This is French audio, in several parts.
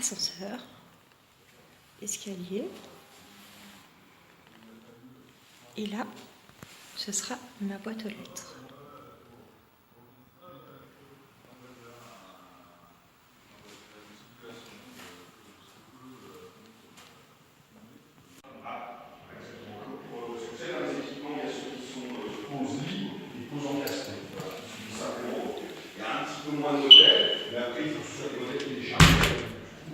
ascenseur, escalier. Et là, ce sera ma boîte aux lettres. Moins de modèles, mais après il faut que ce soit des modèles qui déchargent.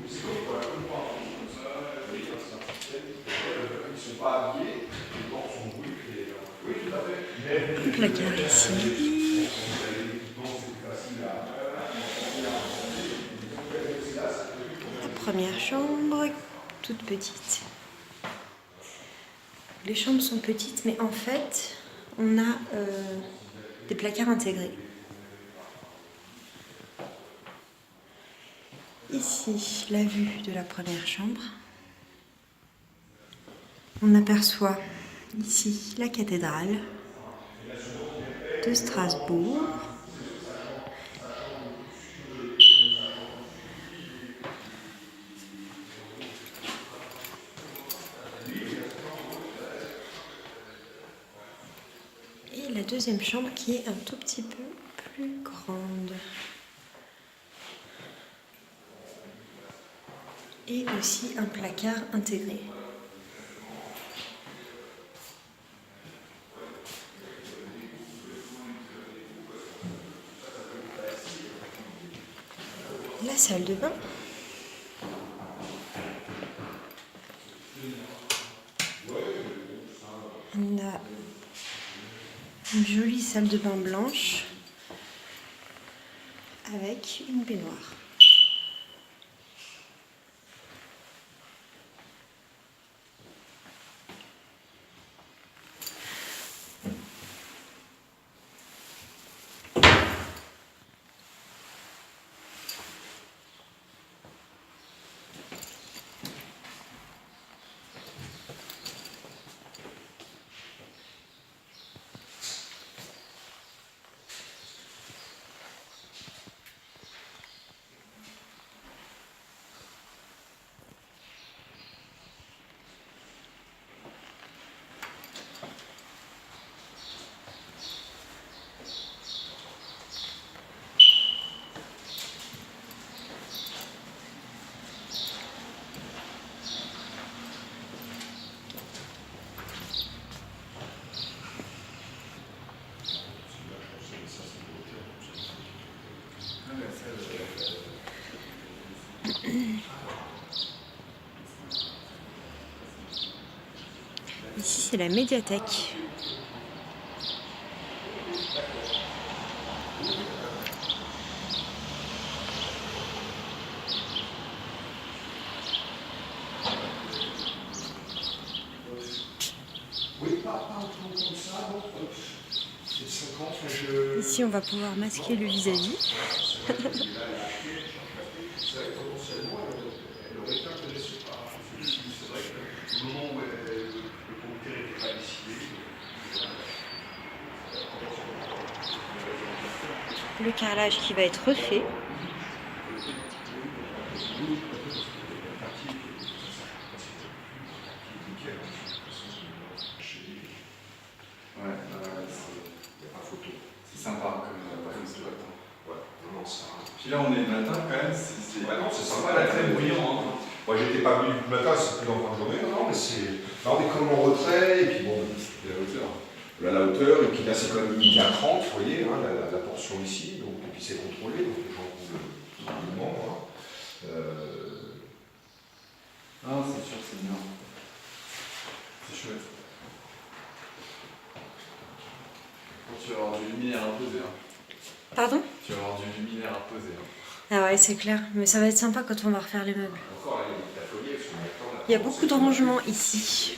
C'est comme pour la plupart, comme ça, ils ne sont pas habillés, les portes sont brutes. Oui, tout à fait. Le placard ici. La première chambre, toute petite. Les chambres sont petites, mais en fait, on a des placards intégrés. Ici, la vue de la première chambre. On aperçoit ici la cathédrale de Strasbourg. Et la deuxième chambre qui est un tout petit peu plus grande. Et aussi un placard intégré. La salle de bain. On a une jolie salle de bain blanche avec une baignoire. Ici, c'est la médiathèque. Ici, on va pouvoir masquer le vis-à-vis. Le carrelage qui va être refait. Puis là, on est le matin quand même. Ouais, non, c'est sympa, là, très bruyant. Hein. Moi, j'étais pas venu du matin, c'est plus en fin de journée. Non, mais c'est. Là, on est comme en retrait, et puis bon, c'était la hauteur. Là, la hauteur, et puis là, c'est quand même limité à 30, vous voyez, hein, la portion ici. Donc, et puis c'est contrôlé, donc les gens roulent tranquillement. Hein. Ah, c'est sûr, c'est bien. C'est chouette. Tu vas avoir du luminaire à poser. Hein. Pardon? Tu vas avoir du luminaire à poser. Hein. Ah ouais, c'est clair. Mais ça va être sympa quand on va refaire les meubles. Il y a beaucoup de rangements ici.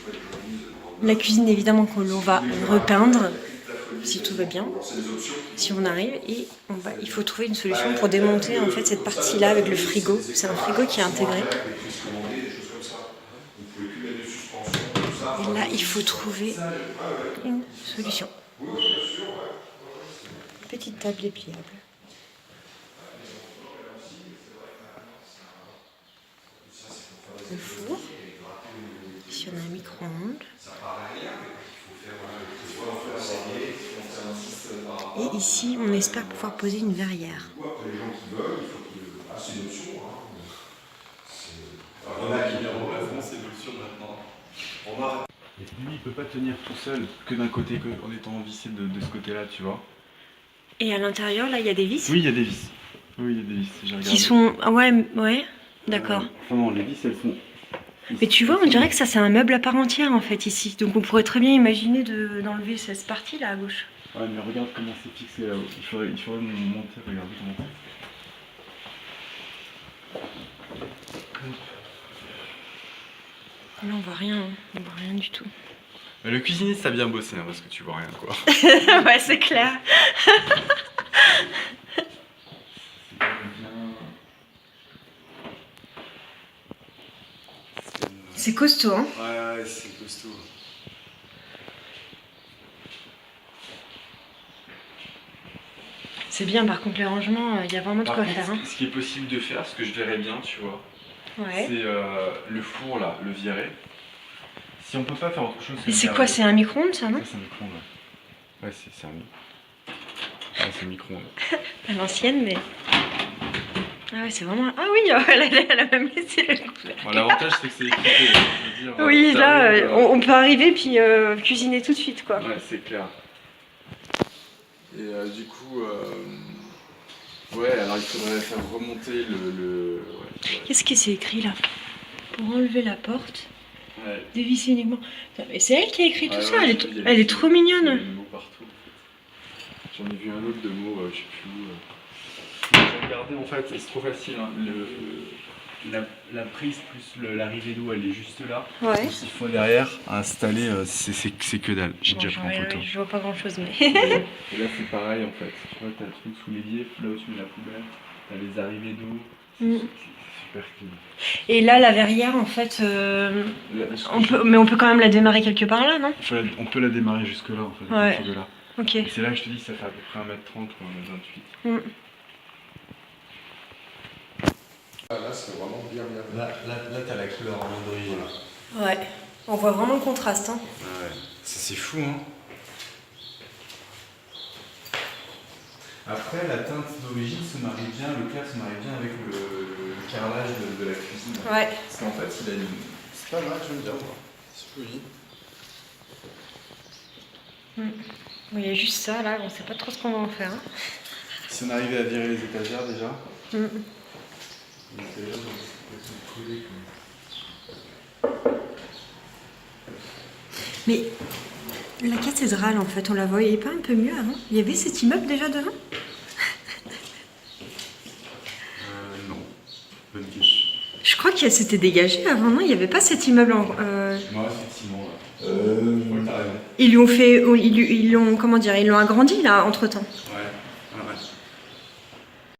La cuisine, évidemment, qu'on va repeindre, si tout va bien, si on arrive. Et il faut trouver une solution pour démonter en fait cette partie-là avec le frigo. C'est un frigo qui est intégré. Et là, il faut trouver une solution. Petite table dépliable. le four. Ici on a un micro-ondes. Et ici on espère pouvoir poser une verrière. Les gens qui veulent, il faut que c'est une option. On a qui vraiment c'est une option maintenant. Et lui il peut pas tenir tout seul que d'un côté en étant vissé de ce côté-là, tu vois. Et à l'intérieur là il y a des vis. Oui, il y a des vis. Oui, il y a des vis, j'ai regardé. Qui sont... Ah ouais, d'accord. Enfin non, les vis elles sont... Mais tu vois, on dirait que ça c'est un meuble à part entière en fait ici. Donc on pourrait très bien imaginer d'enlever cette partie là à gauche. Ouais, mais regarde comment c'est fixé là-haut. Il faudrait monter, regarder comment c'est. Là on voit rien, hein. On voit rien du tout. Mais le cuisiniste a bien bossé hein, parce que tu vois rien quoi. Ouais, c'est clair. C'est costaud, hein. Ouais, c'est costaud. C'est bien, par contre, les rangements, il y a vraiment de quoi faire. Hein. Ce qui est possible de faire, ce que je verrais bien, tu vois, Ouais. c'est le four là, le virer. Si on peut pas faire autre chose que Et c'est quoi, c'est un micro-ondes ça, non? Ça, c'est un micro-ondes. Ouais, c'est un c'est un micro-ondes. À l'ancienne, mais... Ah ouais, c'est vraiment... Ah oui, elle a même laissé le couvert. Bon, l'avantage, c'est que c'est équipé. Je veux dire, Oui, là, on peut arriver puis cuisiner tout de suite, quoi. Ouais, c'est clair. Et du coup... Ouais, alors il faudrait faire remonter le... Ouais. Qu'est-ce que c'est écrit, là? Pour enlever la porte, Ouais. dévisser uniquement... Mais c'est elle qui a écrit tout Ouais, ça, ouais, elle est trop Il y a mignonne. des mots partout. J'en ai vu un autre de mots, je sais plus où. J'ai regardé en fait, c'est trop facile. Hein. La prise plus l'arrivée d'eau, elle est juste là. Ouais. Donc, il faut derrière installer, c'est que dalle. J'ai déjà pris en photo. Je vois pas grand-chose, mais... Et là, c'est pareil en fait. Tu vois, t'as le truc sous l'évier, là où tu mets la poubelle, t'as les arrivées d'eau. C'est super clean. Et là, la verrière, en fait, mais on peut quand même la démarrer quelque part là, non? On peut la démarrer jusque là en fait, à Ouais. partir de là. Ok. Et c'est là que je te dis, ça fait à peu près 1m30 ou 1m28. Là, c'est vraiment bien. Là t'as la couleur d'origine. Ouais. On voit vraiment le contraste, hein. Ah ouais, c'est fou hein. Après la teinte d'origine se marie bien, le clair se marie bien avec le carrelage de la cuisine. Ouais. Parce qu'en fait il a une... C'est pas mal, j'aime bien moi. C'est joli. Il y a juste ça là, on sait pas trop ce qu'on va en faire. Hein. Si on arrivait à virer les étagères déjà. Mais la cathédrale en fait, on la voyait pas un peu mieux avant? Il y avait cet immeuble déjà devant? Non, bonne question. Je crois que c'était dégagé avant, non? Il n'y avait pas cet immeuble en... Non, effectivement. Je crois que t'as raison. Ils lui ont fait... Ils l'ont, comment dire, ils l'ont agrandi là entre temps. Ouais.